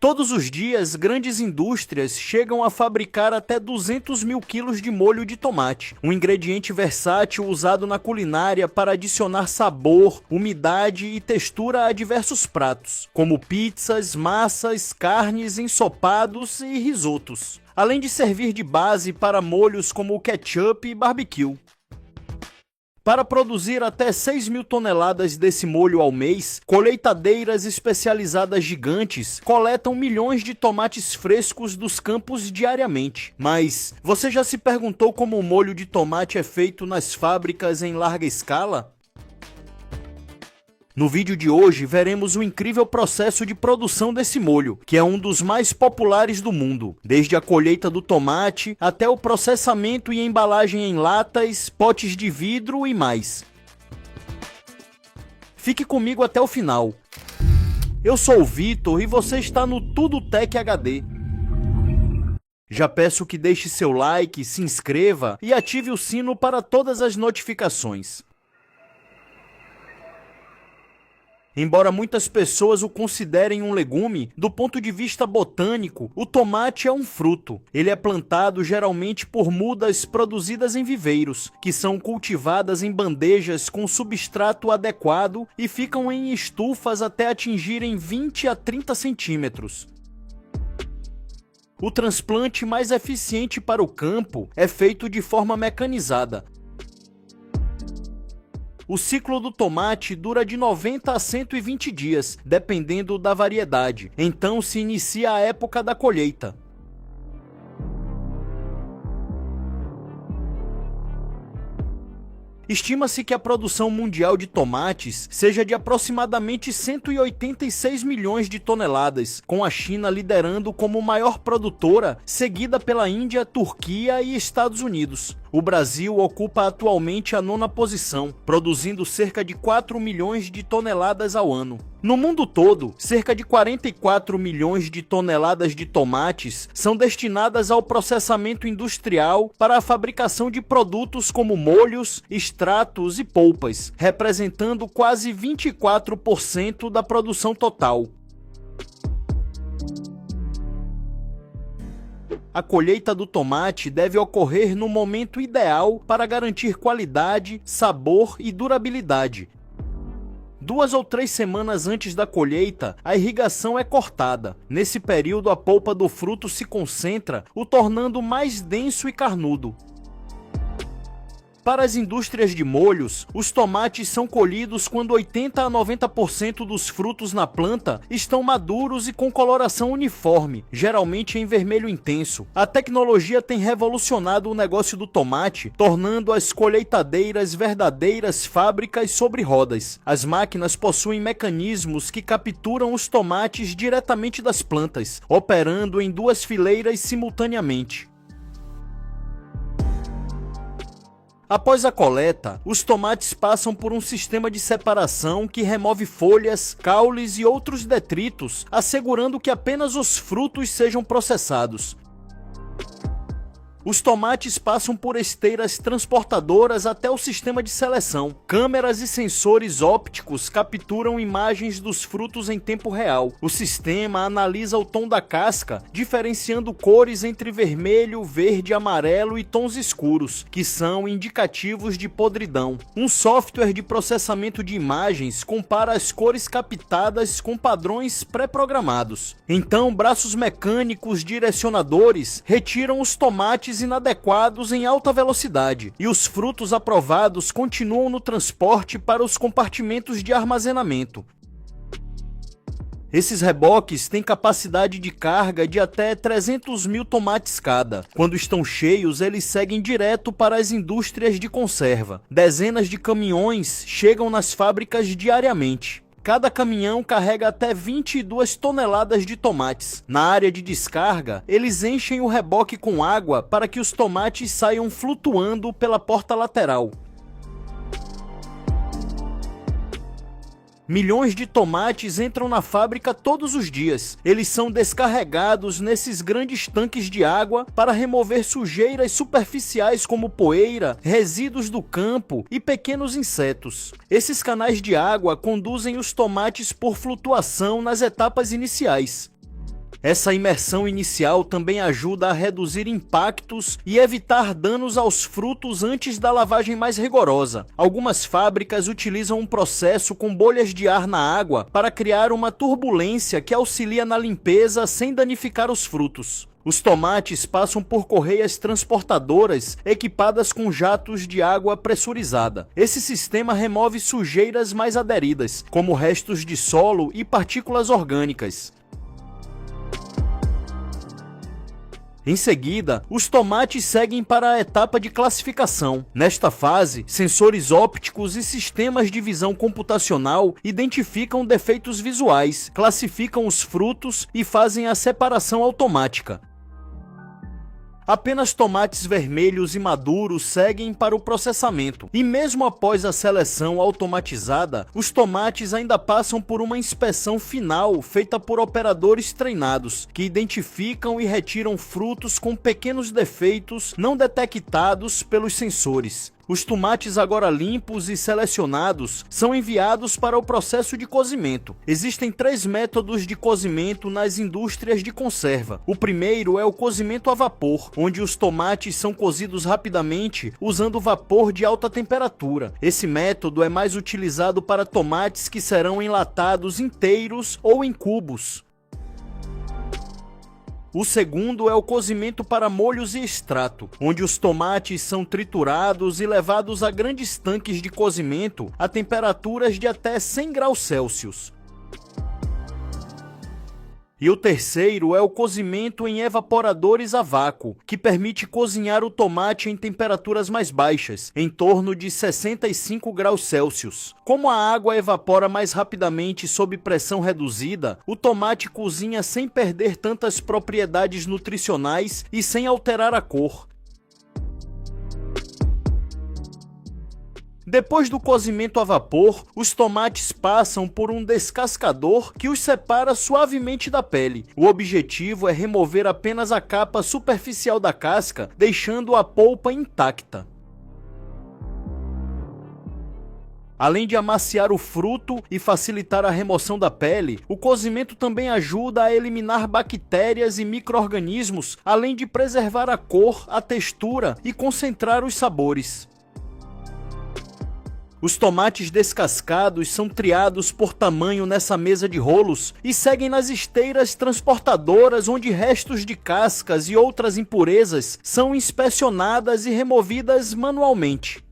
Todos os dias, grandes indústrias chegam a fabricar até 200 mil quilos de molho de tomate, um ingrediente versátil usado na culinária para adicionar sabor, umidade e textura a diversos pratos, como pizzas, massas, carnes, ensopados e risotos, além de servir de base para molhos como o ketchup e barbecue. Para produzir até 6 mil toneladas desse molho ao mês, colheitadeiras especializadas gigantes coletam milhões de tomates frescos dos campos diariamente. Mas você já se perguntou como o molho de tomate é feito nas fábricas em larga escala? No vídeo de hoje, veremos o incrível processo de produção desse molho, que é um dos mais populares do mundo, desde a colheita do tomate até o processamento e embalagem em latas, potes de vidro e mais. Fique comigo até o final. Eu sou o Vitor e você está no Tudo Tech HD. Já peço que deixe seu like, se inscreva e ative o sino para todas as notificações. Embora muitas pessoas o considerem um legume, do ponto de vista botânico, o tomate é um fruto. Ele é plantado geralmente por mudas produzidas em viveiros, que são cultivadas em bandejas com substrato adequado e ficam em estufas até atingirem 20 a 30 centímetros. O transplante mais eficiente para o campo é feito de forma mecanizada. O ciclo do tomate dura de 90 a 120 dias, dependendo da variedade. Então se inicia a época da colheita. Estima-se que a produção mundial de tomates seja de aproximadamente 186 milhões de toneladas, com a China liderando como maior produtora, seguida pela Índia, Turquia e Estados Unidos. O Brasil ocupa atualmente a 9ª posição, produzindo cerca de 4 milhões de toneladas ao ano. No mundo todo, cerca de 44 milhões de toneladas de tomates são destinadas ao processamento industrial para a fabricação de produtos como molhos, extratos e polpas, representando quase 24% da produção total. A colheita do tomate deve ocorrer no momento ideal para garantir qualidade, sabor e durabilidade. 2 ou 3 semanas antes da colheita, a irrigação é cortada. Nesse período, a polpa do fruto se concentra, o tornando mais denso e carnudo. Para as indústrias de molhos, os tomates são colhidos quando 80 a 90% dos frutos na planta estão maduros e com coloração uniforme, geralmente em vermelho intenso. A tecnologia tem revolucionado o negócio do tomate, tornando as colheitadeiras verdadeiras fábricas sobre rodas. As máquinas possuem mecanismos que capturam os tomates diretamente das plantas, operando em 2 fileiras simultaneamente. Após a coleta, os tomates passam por um sistema de separação que remove folhas, caules e outros detritos, assegurando que apenas os frutos sejam processados. Os tomates passam por esteiras transportadoras até o sistema de seleção. Câmeras e sensores ópticos capturam imagens dos frutos em tempo real. O sistema analisa o tom da casca, diferenciando cores entre vermelho, verde, amarelo e tons escuros, que são indicativos de podridão. Um software de processamento de imagens compara as cores captadas com padrões pré-programados. Então, braços mecânicos direcionadores retiram os tomates inadequados em alta velocidade, e os frutos aprovados continuam no transporte para os compartimentos de armazenamento. Esses reboques têm capacidade de carga de até 300 mil tomates cada. Quando estão cheios, eles seguem direto para as indústrias de conserva. Dezenas de caminhões chegam nas fábricas diariamente. Cada caminhão carrega até 22 toneladas de tomates. Na área de descarga, eles enchem o reboque com água para que os tomates saiam flutuando pela porta lateral. Milhões de tomates entram na fábrica todos os dias. Eles são descarregados nesses grandes tanques de água para remover sujeiras superficiais como poeira, resíduos do campo e pequenos insetos. Esses canais de água conduzem os tomates por flutuação nas etapas iniciais. Essa imersão inicial também ajuda a reduzir impactos e evitar danos aos frutos antes da lavagem mais rigorosa. Algumas fábricas utilizam um processo com bolhas de ar na água para criar uma turbulência que auxilia na limpeza sem danificar os frutos. Os tomates passam por correias transportadoras equipadas com jatos de água pressurizada. Esse sistema remove sujeiras mais aderidas, como restos de solo e partículas orgânicas. Em seguida, os tomates seguem para a etapa de classificação. Nesta fase, sensores ópticos e sistemas de visão computacional identificam defeitos visuais, classificam os frutos e fazem a separação automática. Apenas tomates vermelhos e maduros seguem para o processamento. E mesmo após a seleção automatizada, os tomates ainda passam por uma inspeção final feita por operadores treinados, que identificam e retiram frutos com pequenos defeitos não detectados pelos sensores. Os tomates agora limpos e selecionados são enviados para o processo de cozimento. Existem 3 métodos de cozimento nas indústrias de conserva. O primeiro é o cozimento a vapor, onde os tomates são cozidos rapidamente usando vapor de alta temperatura. Esse método é mais utilizado para tomates que serão enlatados inteiros ou em cubos. O segundo é o cozimento para molhos e extrato, onde os tomates são triturados e levados a grandes tanques de cozimento a temperaturas de até 100 graus Celsius. E o terceiro é o cozimento em evaporadores a vácuo, que permite cozinhar o tomate em temperaturas mais baixas, em torno de 65 graus Celsius. Como a água evapora mais rapidamente sob pressão reduzida, o tomate cozinha sem perder tantas propriedades nutricionais e sem alterar a cor. Depois do cozimento a vapor, os tomates passam por um descascador que os separa suavemente da pele. O objetivo é remover apenas a capa superficial da casca, deixando a polpa intacta. Além de amaciar o fruto e facilitar a remoção da pele, o cozimento também ajuda a eliminar bactérias e micro-organismos, além de preservar a cor, a textura e concentrar os sabores. Os tomates descascados são triados por tamanho nessa mesa de rolos e seguem nas esteiras transportadoras onde restos de cascas e outras impurezas são inspecionadas e removidas manualmente.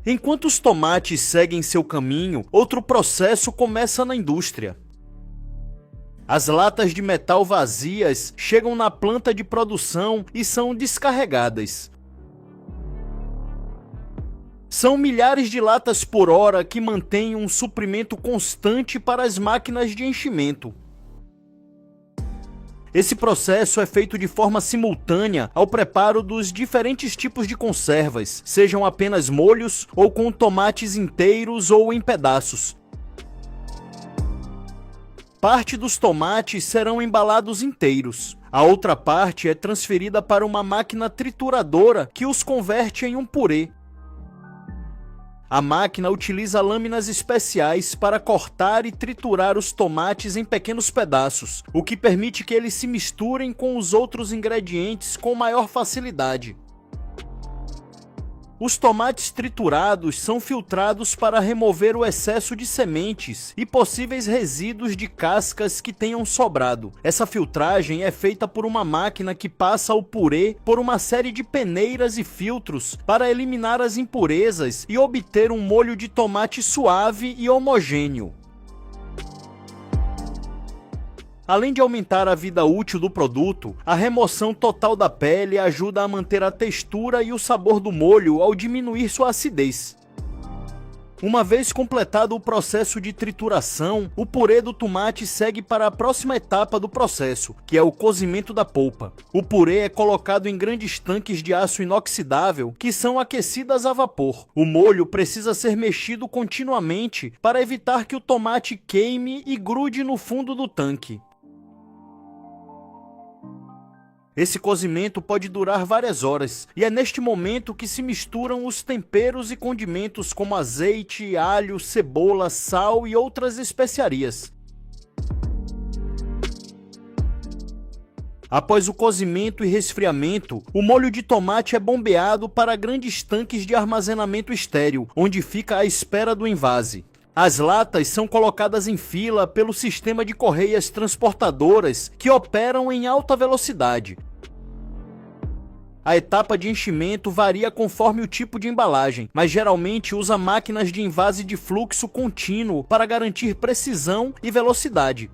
Enquanto os tomates seguem seu caminho, outro processo começa na indústria. As latas de metal vazias chegam na planta de produção e são descarregadas. São milhares de latas por hora que mantêm um suprimento constante para as máquinas de enchimento. Esse processo é feito de forma simultânea ao preparo dos diferentes tipos de conservas, sejam apenas molhos ou com tomates inteiros ou em pedaços. Parte dos tomates serão embalados inteiros. A outra parte é transferida para uma máquina trituradora que os converte em um purê. A máquina utiliza lâminas especiais para cortar e triturar os tomates em pequenos pedaços, o que permite que eles se misturem com os outros ingredientes com maior facilidade. Os tomates triturados são filtrados para remover o excesso de sementes e possíveis resíduos de cascas que tenham sobrado. Essa filtragem é feita por uma máquina que passa o purê por uma série de peneiras e filtros para eliminar as impurezas e obter um molho de tomate suave e homogêneo. Além de aumentar a vida útil do produto, a remoção total da pele ajuda a manter a textura e o sabor do molho ao diminuir sua acidez. Uma vez completado o processo de trituração, o purê do tomate segue para a próxima etapa do processo, que é o cozimento da polpa. O purê é colocado em grandes tanques de aço inoxidável que são aquecidas a vapor. O molho precisa ser mexido continuamente para evitar que o tomate queime e grude no fundo do tanque. Esse cozimento pode durar várias horas, e é neste momento que se misturam os temperos e condimentos como azeite, alho, cebola, sal e outras especiarias. Após o cozimento e resfriamento, o molho de tomate é bombeado para grandes tanques de armazenamento estéril, onde fica à espera do envase. As latas são colocadas em fila pelo sistema de correias transportadoras que operam em alta velocidade. A etapa de enchimento varia conforme o tipo de embalagem, mas geralmente usa máquinas de envase de fluxo contínuo para garantir precisão e velocidade.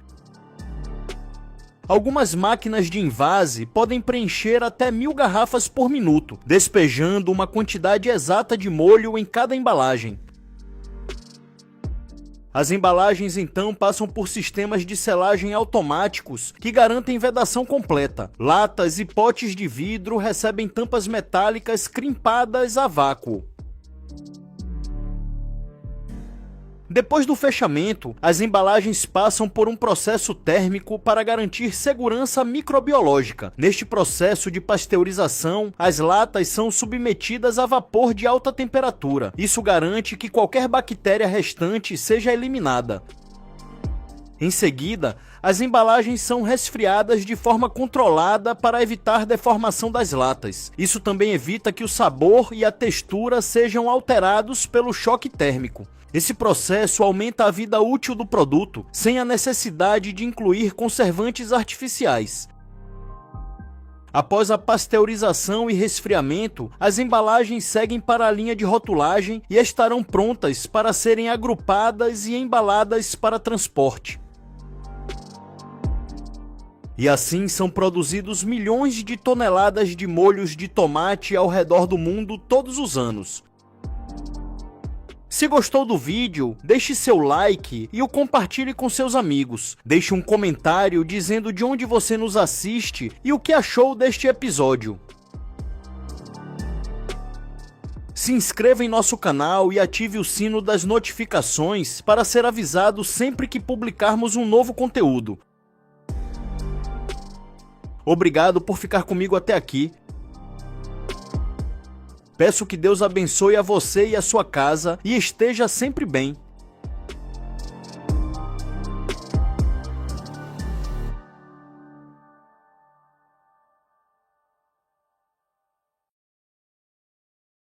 Algumas máquinas de envase podem preencher até 1000 garrafas por minuto, despejando uma quantidade exata de molho em cada embalagem. As embalagens então passam por sistemas de selagem automáticos que garantem vedação completa. Latas e potes de vidro recebem tampas metálicas crimpadas a vácuo. Depois do fechamento, as embalagens passam por um processo térmico para garantir segurança microbiológica. Neste processo de pasteurização, as latas são submetidas a vapor de alta temperatura. Isso garante que qualquer bactéria restante seja eliminada. Em seguida, as embalagens são resfriadas de forma controlada para evitar deformação das latas. Isso também evita que o sabor e a textura sejam alterados pelo choque térmico. Esse processo aumenta a vida útil do produto, sem a necessidade de incluir conservantes artificiais. Após a pasteurização e resfriamento, as embalagens seguem para a linha de rotulagem e estarão prontas para serem agrupadas e embaladas para transporte. E assim são produzidos milhões de toneladas de molhos de tomate ao redor do mundo todos os anos. Se gostou do vídeo, deixe seu like e o compartilhe com seus amigos. Deixe um comentário dizendo de onde você nos assiste e o que achou deste episódio. Se inscreva em nosso canal e ative o sino das notificações para ser avisado sempre que publicarmos um novo conteúdo. Obrigado por ficar comigo até aqui. Peço que Deus abençoe a você e a sua casa e esteja sempre bem.